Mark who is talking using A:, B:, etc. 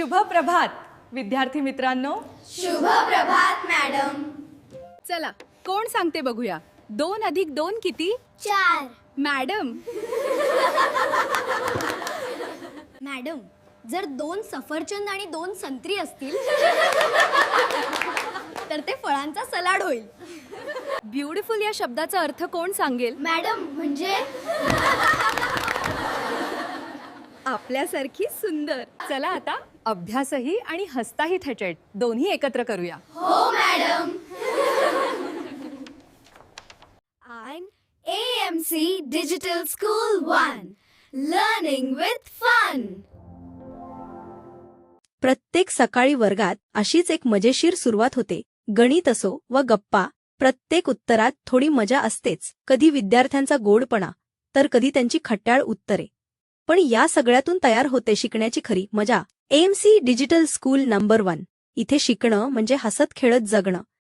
A: शुभ प्रभात विद्यार्थी मित्रांनो.
B: शुभ प्रभात मॅडम.
C: चला कोण सांगते बघूया. 2 अधिक 2 किती?
B: 4.
C: मॅडम.
B: मॅडम, जर 2 सफरचंद आणि 2 संत्री असतील तर ते फळांचा सलाड होईल.
C: ब्युटिफुल या शब्दाचा अर्थ कोण सांगेल?
B: मॅडम म्हणजे
C: आपल्यासारखी सुंदर. चला आता अभ्यासही आणि हसताही थेटेट दोन्ही एकत्र करूया.
B: हो madam. AMC Digital School 1. Learning with fun.
D: प्रत्येक सकाळी वर्गात अशीच एक मजेशीर सुरुवात होते. गणित असो व गप्पा, प्रत्येक उत्तरात थोडी मजा असतेच. कधी विद्यार्थ्यांचा गोडपणा तर कधी त्यांची खट्याळ उत्तरे. पण या सगळ्यातून तयार होते शिकण्याची खरी मजा. AMC digital school number 1. इथे शिकणं म्हणजे हसत खेळत जगणं.